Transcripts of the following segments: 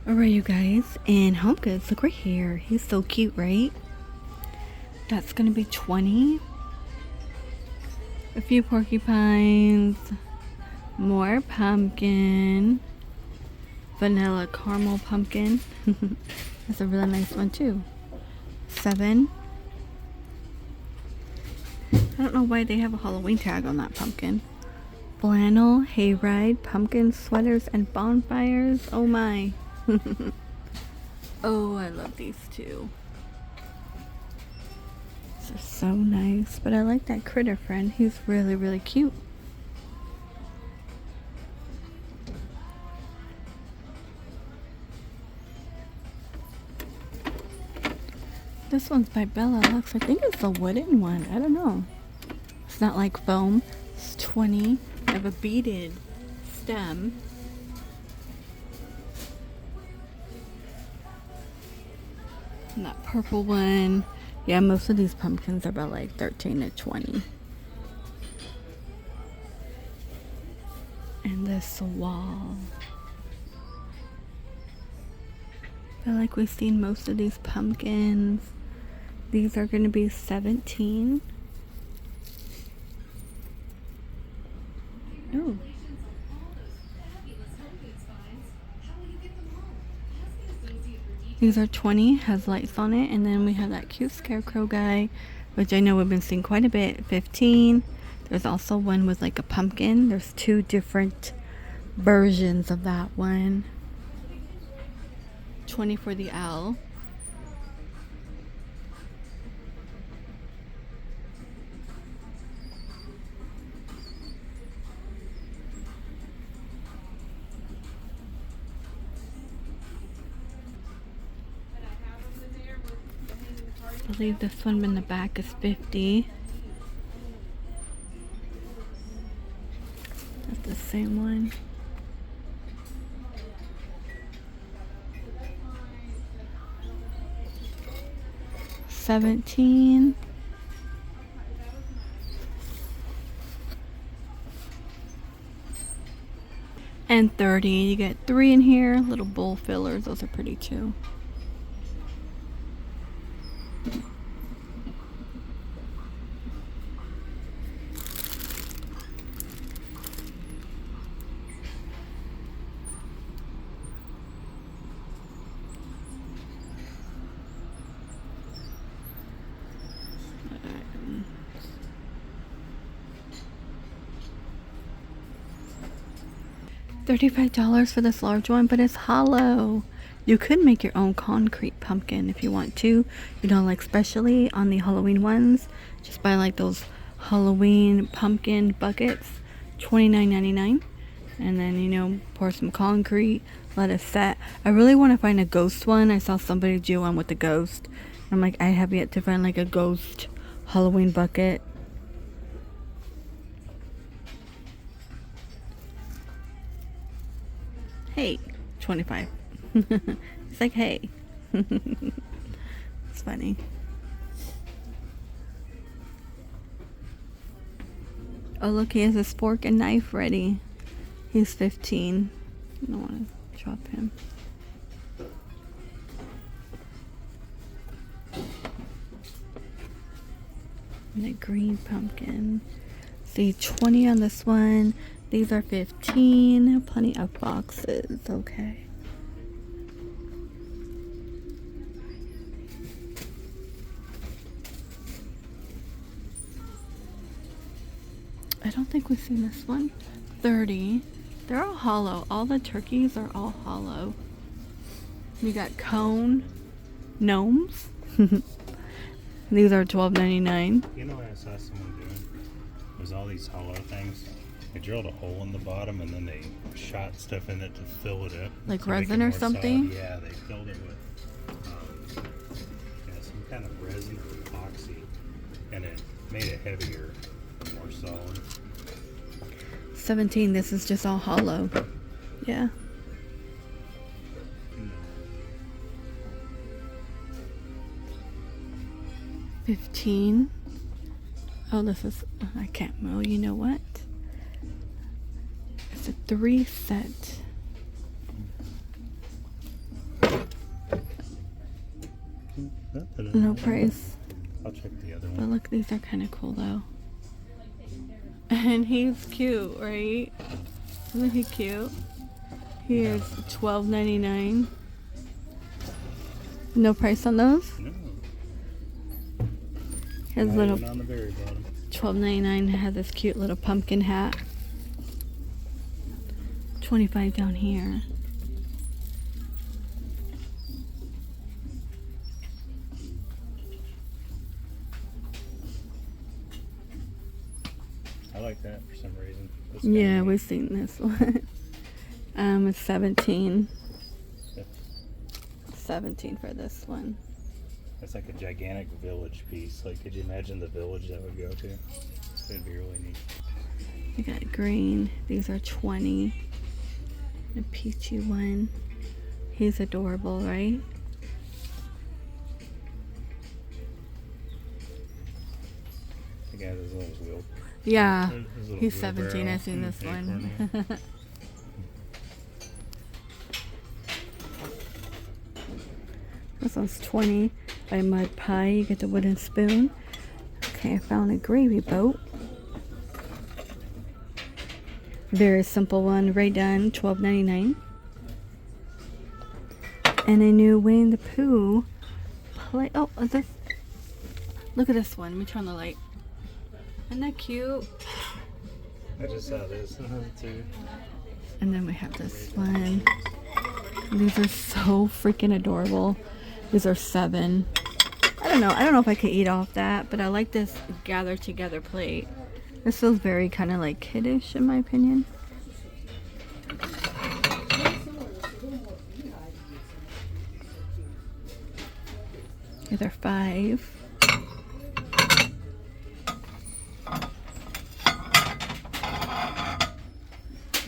Alright, you guys, and Homegoods, look right here. He's so cute, right? That's gonna be 20. A few porcupines, more pumpkin, vanilla caramel pumpkin. That's a really nice one too. 7. I don't know why they have a Halloween tag on that pumpkin. Flannel, hayride, pumpkin sweaters, and bonfires. Oh my. Oh, I love these two. These are so nice. But I like that critter friend. He's really, really cute. This one's by Bella Lux. I think it's the wooden one. I don't know. It's not like foam. It's 20. I have a beaded stem. And that purple one. Yeah, most of these pumpkins are about like 13 to 20. And this wall. I feel like we've seen most of these pumpkins. These are going to be 17. Oh. These are 20, has lights on it, and then we have that cute scarecrow guy, which I know we've been seeing quite a bit, 15. There's also one with like a pumpkin. There's 2 different versions of that one. 20 for the owl. I believe this one in the back is 50. That's the same one. $17. And 30. You get 3 in here. Little bowl fillers. Those are pretty too. $35 for this large one, but it's hollow. You could make your own concrete pumpkin if you want to. You know, like especially on the Halloween ones, just buy like those Halloween pumpkin buckets, $29.99, and then, you know, pour some concrete, let it set. I really want to find a ghost one. I saw somebody do one with a ghost. I'm like, I have yet to find like a ghost Halloween bucket. Hey, 25. It's like, hey. It's funny. Oh, look, he has his fork and knife ready. He's 15. I don't want to drop him. And a green pumpkin. See, 20 on this one. These are 15. Plenty of boxes. Okay. I don't think we've seen this one. 30. They're all hollow. All the turkeys are all hollow. We got cone gnomes. These are $12.99. You know what I saw someone doing? Was all these hollow things. They drilled a hole in the bottom and then they shot stuff in it to fill it up. Like resin or something? Solid. Yeah, they filled it with some kind of resin or epoxy, and it made it heavier and more solid. 17. This is just all hollow. Yeah. 15. Oh, this is, I can't mow. You know what? It's a 3 set. No price. I'll check the other But one. look, these are kind of cool though. And he's cute, right? Isn't he cute? He is $12.99. No price on those? No. His Not little even on the very bottom. $12.99 has this cute little pumpkin hat. $25 down here. I like that for some reason. That's Yeah, kinda we've seen this one. It's 17. neat. 17 for this one. That's like a gigantic village piece. Like, could you imagine the village that would go to? It'd be really neat. We got green. These are 20. A peachy one. He's adorable, right? The guy with his little wheel. Yeah. his little He's 17. wheelbarrow I've seen and this acorn, one. yeah. This one's 20 by Mud Pie. You get the wooden spoon. Okay, I found a gravy boat. Very simple one. Right done. $12.99. And a new Winnie the Pooh play. Oh, is this? Look at this one. Let me turn the light. Isn't that cute? I just saw this too. And then we have this one. These are so freaking adorable. These are 7. I don't know if I could eat off that, but I like this gather together plate. This feels very kind of like kiddish in my opinion. These are 5.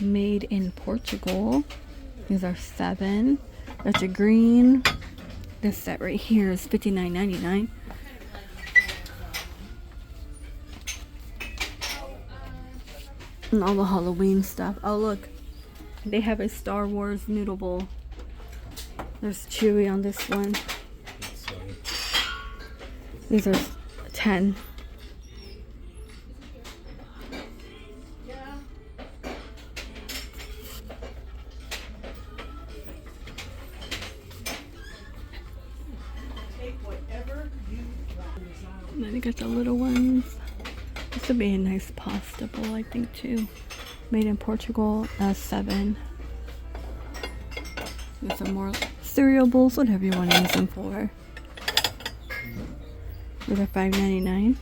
Made in Portugal. These are 7. That's a green. This set right here is $59.99. And all the Halloween stuff. Oh look, they have a Star Wars noodle bowl. There's Chewie on this one. These are 10. And then you got the little ones. This would be a nice pasta bowl, I think, too. Made in Portugal. 7. Get some more cereal bowls, whatever you want to use them for. These are $5.99.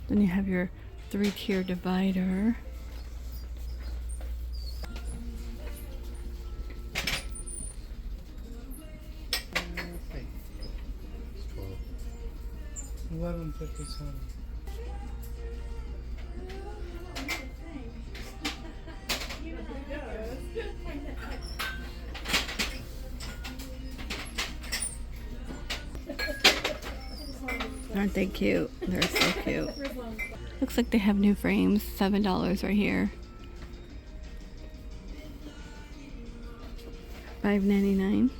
Then you have your 3-tier divider. $11.57. Aren't they cute? They're so cute. Looks like they have new frames. $7 right here. $5.99.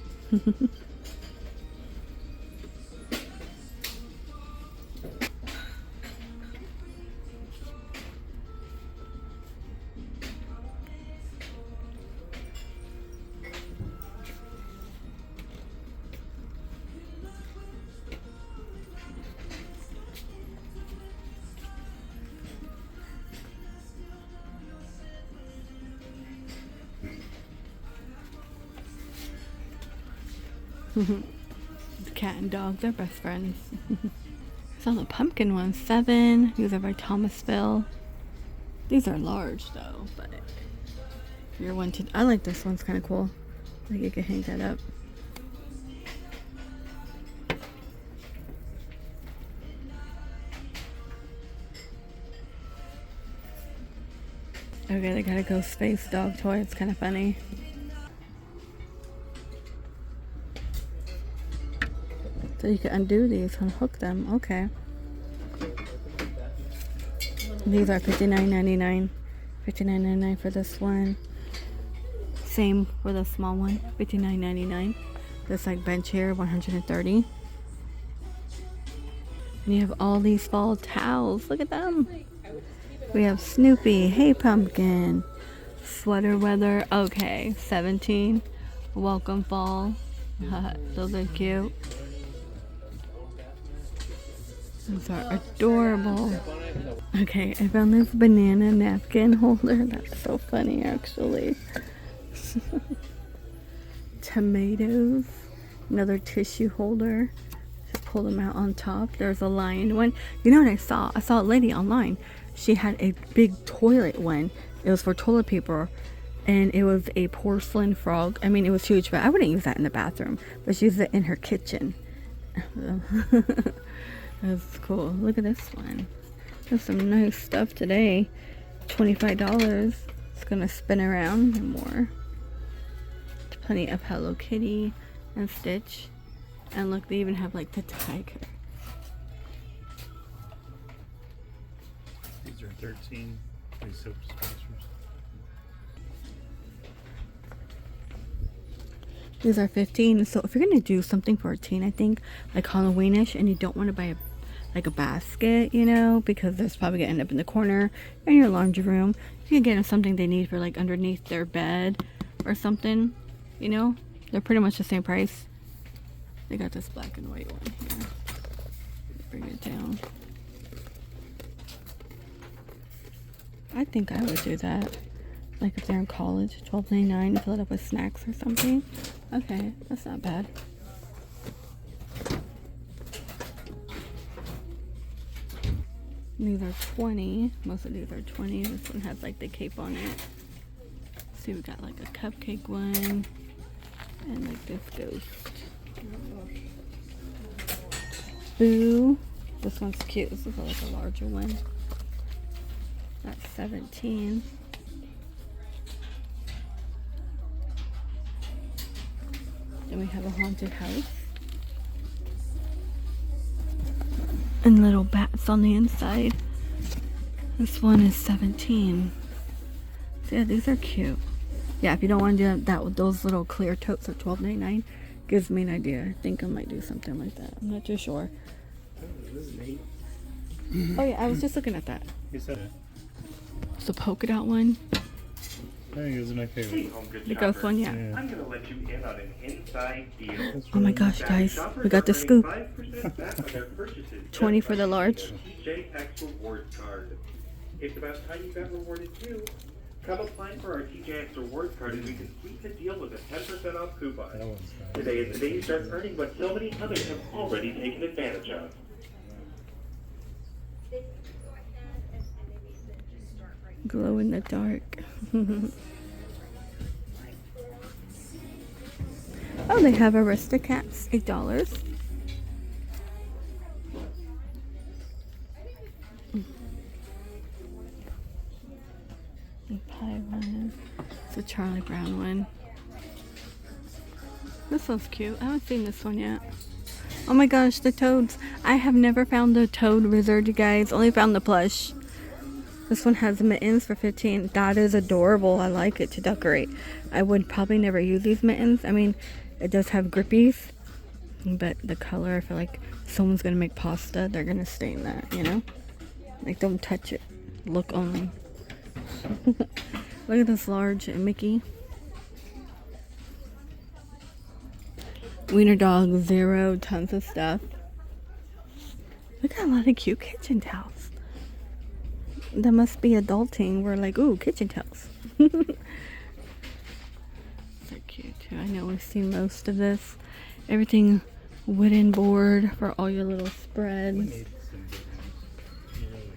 The cat and dog, they're best friends. Saw the pumpkin ones, 7. These are by Thomasville. These are large though, but if you're one to, I like this one's kind of cool. I think you can hang that up. Okay, they got a ghost face dog toy. It's kind of funny. So you can undo these, unhook them. Okay. These are $59.99. $59.99 for this one. Same for the small one. $59.99. This like bench here, 130. And you have all these fall towels. Look at them. We have Snoopy, Hey Pumpkin, Sweater Weather. Okay, 17. Welcome Fall. Those are cute. Those are adorable. Okay, I found this banana napkin holder. That's so funny, actually. Tomatoes. Another tissue holder. Just pull them out on top. There's a lion one. You know what I saw? I saw a lady online. She had a big toilet one. It was for toilet paper. And it was a porcelain frog. I mean, it was huge, but I wouldn't use that in the bathroom. But she used it in her kitchen. That's cool. Look at this one. There's some nice stuff today. $25. It's gonna spin around and more. Plenty of Hello Kitty and Stitch. And look, they even have like the tiger. These are 13. These soap dispensers. These are 15. So if you're gonna do something for a teen, I think like Halloweenish, and you don't want to buy a basket, you know, because there's probably gonna end up in the corner in your laundry room. You can get them something they need for like underneath their bed or something, you know. They're pretty much the same price. They got this black and white one here. Bring it down. I think I would do that. Like if they're in college, $12.99, fill it up with snacks or something. Okay, that's not bad. These are 20. Most of these are 20. This one has like the cape on it. See, we got like a cupcake one and like this ghost. Boo. This one's cute. This is like a larger one. That's 17. Then we have a haunted house. And little bats on the inside. This one is 17. So yeah, these are cute. Yeah, if you don't want to do that with those little clear totes at $12.99, gives me an idea. I think I might do something like that. I'm not too sure. Oh yeah, I was just looking at that. You said it. It's the polka dot one. I think it was my favorite. The ghost one, yeah. I'm gonna let you in on an inside deal. Oh my gosh, guys, we got the scoop. 5% back on their purchases. 20 for the large. TJ X Rewards card. It's about time you got rewarded too. Come apply for our TJX Rewards card and we can sweeten the deal with a 10% off coupon. That one's nice. Today is the day you start earning what so many others have already taken advantage of. Glow in the dark. Oh, they have Aristocats, $8. The pie one. It's a Charlie Brown one. This one's cute. I haven't seen this one yet. Oh my gosh, the toads. I have never found the toad wizard, you guys. Only found the plush. This one has mittens for 15. That is adorable. I like it to decorate. I would probably never use these mittens. I mean, it does have grippies, but the color, I feel like someone's gonna make pasta, they're gonna stain that, you know? Like, don't touch it. Look only. Look at this large Mickey. Wiener dog, 0, tons of stuff. We got a lot of cute kitchen towels. That must be adulting. We're like, ooh, kitchen towels. They're cute too. I know we've seen most of this. Everything wooden board for all your little spreads. We need some good ones. We really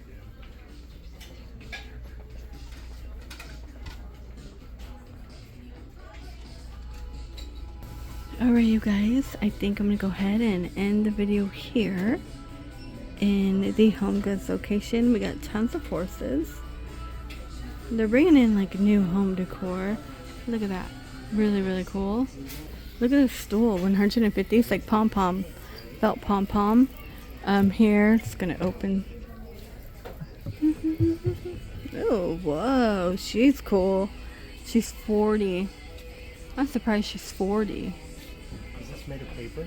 do. Alright, you guys. I think I'm going to go ahead and end the video here. In the Homegoods location, we got tons of horses. They're bringing in like new home decor. Look at that. Really, really cool. Look at this stool, 150. It's like pom-pom, felt pom-pom. Here, it's gonna open. Oh, whoa, she's cool. She's 40. I'm surprised she's 40. Is this made of paper?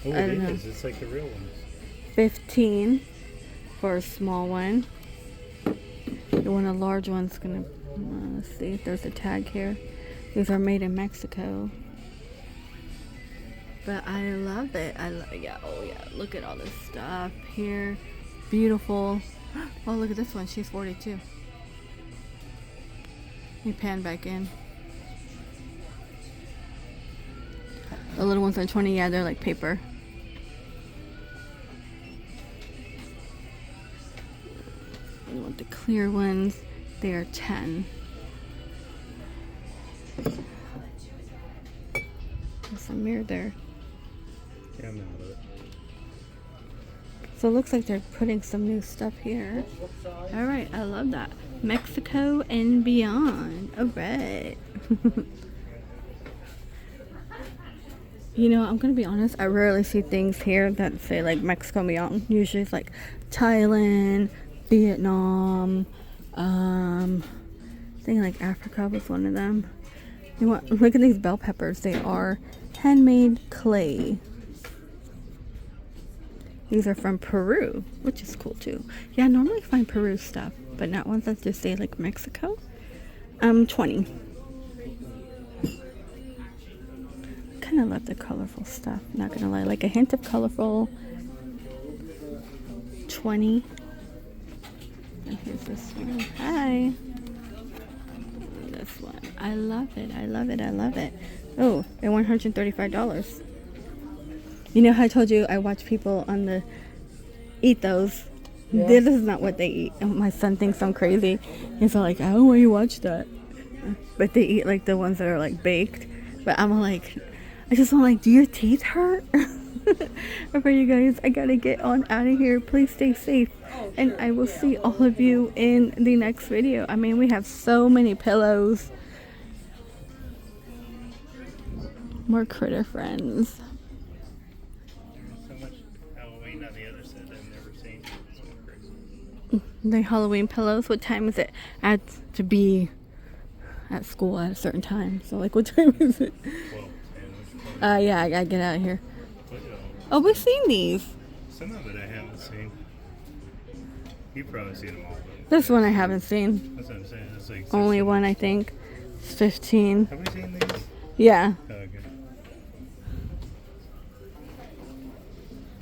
Oh, I it don't know. is. It's like the real ones. 15 for a small one. The one, a large one's gonna, let's see if there's a tag here. These are made in Mexico. But I love it. Yeah, oh yeah, look at all this stuff here. Beautiful. Oh, look at this one. She's 42. Let me pan back in. The little ones are 20. Yeah, they're like paper. You want the clear ones? They are 10. There's a mirror there. Yeah, I'm out of it. So it looks like they're putting some new stuff here. All right, I love that. Mexico and beyond. All right. You know, I'm gonna be honest, I rarely see things here that say like Mexico and beyond. Usually it's like Thailand, Vietnam, I think like Africa was one of them. You want, look at these bell peppers. They are handmade clay. These are from Peru, which is cool too. Yeah, I normally find Peru stuff, but not ones that just say like Mexico. 20. Kind of love the colorful stuff, not gonna lie. Like a hint of colorful. 20. And here's this one. Hi. This one. I love it. I love it. I love it. Oh, they're $135. You know how I told you I watch people on the eat those? Yeah. This is not what they eat. And my son thinks I'm crazy. He's all like, I don't want you to watch that. But they eat like the ones that are like baked. But I'm like, I just want like, do your teeth hurt? Okay, you guys, I gotta get on out of here. Please stay safe. And I will see all of you in the next video. I mean, we have so many pillows. More critter friends. So much Halloween on the other side I've never seen. It's so crazy. The Halloween pillows. What time is it? I had to be at school at a certain time. So, like, what time is it? 12. And Yeah, I gotta get out of here. look at all. Oh, we've seen these. Some of it I haven't seen. You've probably seen them all. But This one I haven't seen. that's what I'm saying. It's like Only one, I think. It's 15. Have we seen these? Yeah. Oh, okay.